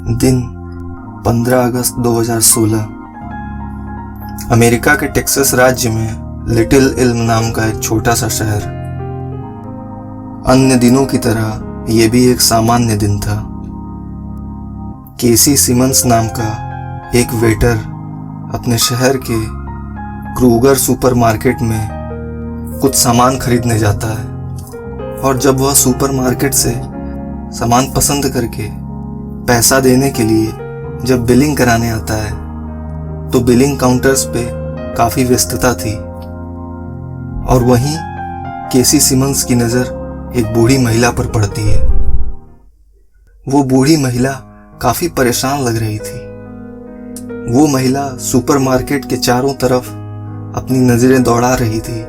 दिन 15 अगस्त 2016। अमेरिका के टेक्सास राज्य में लिटिल इल्म नाम का एक छोटा सा शहर। अन्य दिनों की तरह यह भी एक सामान्य दिन था। केसी सिमंस नाम का एक वेटर अपने शहर के क्रूगर सुपरमार्केट में कुछ सामान खरीदने जाता है, और जब वह सुपरमार्केट से सामान पसंद करके पैसा देने के लिए जब बिलिंग कराने आता है तो बिलिंग काउंटर्स पे काफ़ी व्यस्तता थी। और वहीं केसी सिमंस की नज़र एक बूढ़ी महिला पर पड़ती है। वो बूढ़ी महिला काफ़ी परेशान लग रही थी। वो महिला सुपरमार्केट के चारों तरफ अपनी नज़रें दौड़ा रही थी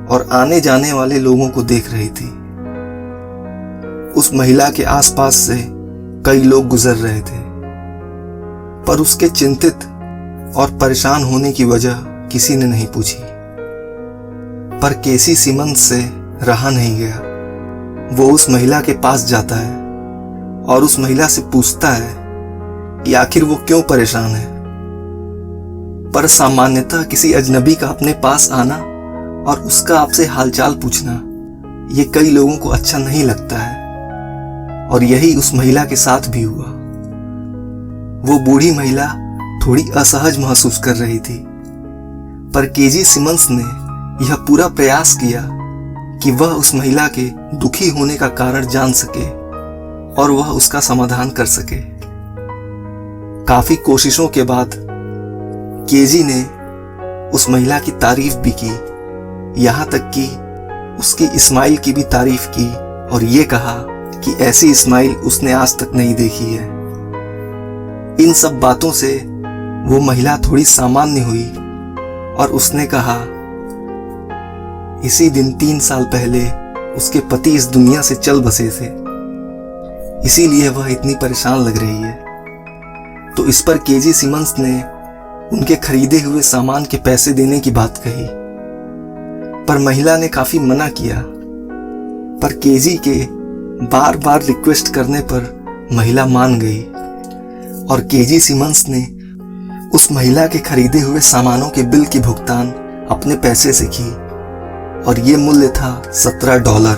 और आने जाने वाले लोगों को देख रही थी। उस महिला के आसपास से कई लोग गुजर रहे थे, पर उसके चिंतित और परेशान होने की वजह किसी ने नहीं पूछी। पर केसी सिमंस से रहा नहीं गया। वो उस महिला के पास जाता है और उस महिला से पूछता है कि आखिर वो क्यों परेशान है। पर सामान्यतः किसी अजनबी का अपने पास आना और उसका आपसे हालचाल पूछना ये कई लोगों को अच्छा नहीं लगता है, और यही उस महिला के साथ भी हुआ। वो बूढ़ी महिला थोड़ी असहज महसूस कर रही थी, पर केजी सिमंस ने यह पूरा प्रयास किया कि वह उस महिला के दुखी होने का कारण जान सके और वह उसका समाधान कर सके। काफी कोशिशों के बाद केजी ने उस महिला की तारीफ भी की, यहाँ तक कि उसकी स्माइल की भी तारीफ की और ये कहा कि ऐसी स्माइल उसने आज तक नहीं देखी है। इन सब बातों से वो महिला थोड़ी सामान्य हुई और उसने कहा, इसी दिन 3 साल पहले उसके पति इस दुनिया से चल बसे थे, इसीलिए वह इतनी परेशान लग रही है। तो इस पर केजी सिमंस ने उनके खरीदे हुए सामान के पैसे देने की बात कही, पर महिला ने काफी मना किया। पर केजी के बार बार रिक्वेस्ट करने पर महिला मान गई और केजी सिमंस ने उस महिला के खरीदे हुए सामानों के बिल की भुगतान अपने पैसे से की, और ये मूल्य था $17।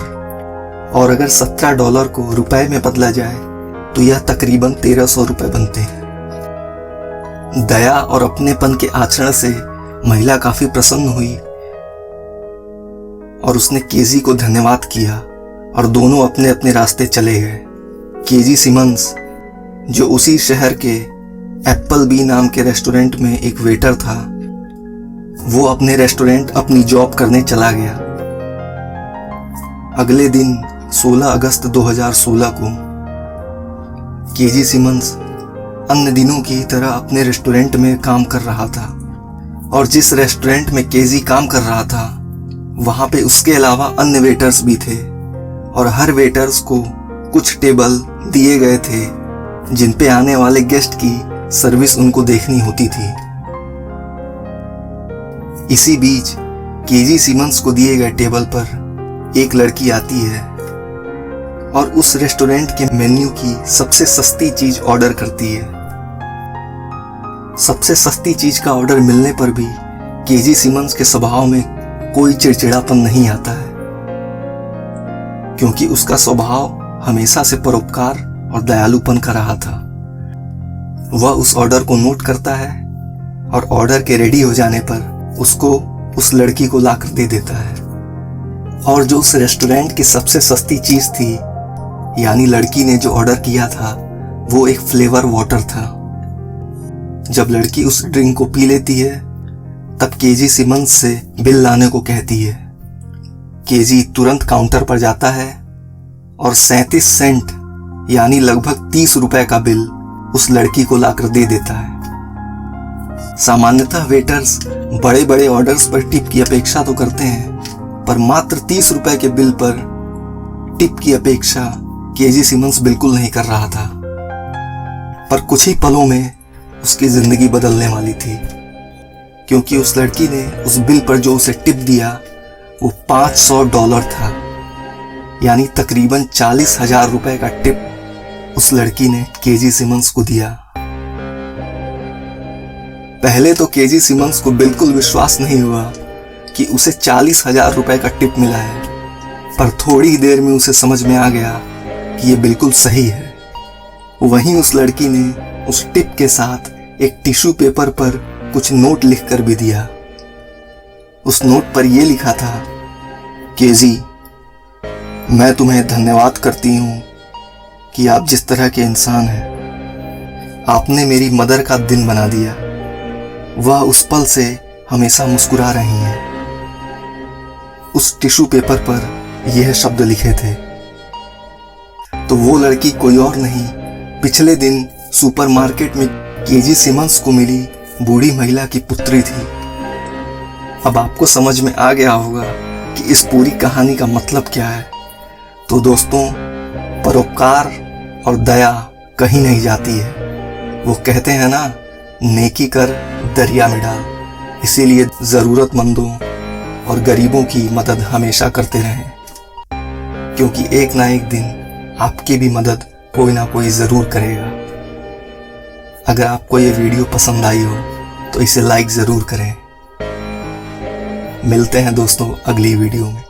और अगर $17 को रुपए में बदला जाए तो यह तकरीबन 1300 रुपए बनते हैं। दया और अपनेपन के आचरण से महिला काफी प्रसन्न हुई और उसने केजी को धन्यवाद किया और दोनों अपने अपने रास्ते चले गए। केजी सिमंस, जो उसी शहर के एप्पल बी नाम के रेस्टोरेंट में एक वेटर था, वो अपने रेस्टोरेंट अपनी जॉब करने चला गया। अगले दिन 16 अगस्त 2016 को केजी सिमंस अन्य दिनों की तरह अपने रेस्टोरेंट में काम कर रहा था, और जिस रेस्टोरेंट में केजी काम कर रहा था वहां पे उसके अलावा अन्य वेटर्स भी थे, और हर वेटर्स को कुछ टेबल दिए गए थे जिन पे आने वाले गेस्ट की सर्विस उनको देखनी होती थी। इसी बीच केजी सिमंस को दिए गए टेबल पर एक लड़की आती है और उस रेस्टोरेंट के मेन्यू की सबसे सस्ती चीज ऑर्डर करती है। सबसे सस्ती चीज का ऑर्डर मिलने पर भी केजी सिमंस के स्वभाव में कोई चिड़चिड़ापन नहीं आता है, क्योंकि उसका स्वभाव हमेशा से परोपकार और दयालुपन का रहा था। वह उस ऑर्डर को नोट करता है और ऑर्डर के रेडी हो जाने पर उसको उस लड़की को लाकर दे देता है। और जो उस रेस्टोरेंट की सबसे सस्ती चीज थी, यानी लड़की ने जो ऑर्डर किया था, वो एक फ्लेवर वाटर था। जब लड़की उस ड्रिंक को पी लेती है तब केजी सिमंस से बिल लाने को कहती है। केजी तुरंत काउंटर पर जाता है और 37 सेंट यानी लगभग 30 रुपए का बिल उस लड़की को लाकर दे देता है। सामान्यतः वेटर्स बड़े बड़े ऑर्डर्स पर टिप की अपेक्षा तो करते हैं, पर मात्र 30 रुपए के बिल पर टिप की अपेक्षा केजी सिमंस बिल्कुल नहीं कर रहा था। पर कुछ ही पलों में उसकी जिंदगी बदलने वाली थी, क्योंकि उस लड़की ने उस बिल पर जो उसे टिप दिया वो $500 था, यानी तकरीबन 40,000 रुपए का टिप उस लड़की ने केजी सिमंस को दिया। पहले तो केजी सिमंस को बिल्कुल विश्वास नहीं हुआ कि उसे 40,000 रुपए का टिप मिला है, पर थोड़ी ही देर में उसे समझ में आ गया कि ये बिल्कुल सही है। वहीं उस लड़की ने उस टिप के साथ एक टिश्यू पेपर पर कुछ नोट लिखकर भी दिया। उस नोट पर यह लिखा था, केजी, मैं तुम्हें धन्यवाद करती हूँ कि आप जिस तरह के इंसान हैं, आपने मेरी मदर का दिन बना दिया। वह उस पल से हमेशा मुस्कुरा रही हैं। उस टिश्यू पेपर पर यह शब्द लिखे थे। तो वो लड़की कोई और नहीं, पिछले दिन सुपरमार्केट में केजी सिमंस को मिली बूढ़ी महिला की पुत्री थी। अब आपको समझ में आ गया होगा कि इस पूरी कहानी का मतलब क्या है। तो दोस्तों, परोपकार और दया कहीं नहीं जाती है। वो कहते हैं ना, नेकी कर दरिया में डाल। इसीलिए ज़रूरतमंदों और गरीबों की मदद हमेशा करते रहें, क्योंकि एक ना एक दिन आपकी भी मदद कोई ना कोई ज़रूर करेगा। अगर आपको ये वीडियो पसंद आई हो तो इसे लाइक ज़रूर करें। मिलते हैं दोस्तों अगली वीडियो में।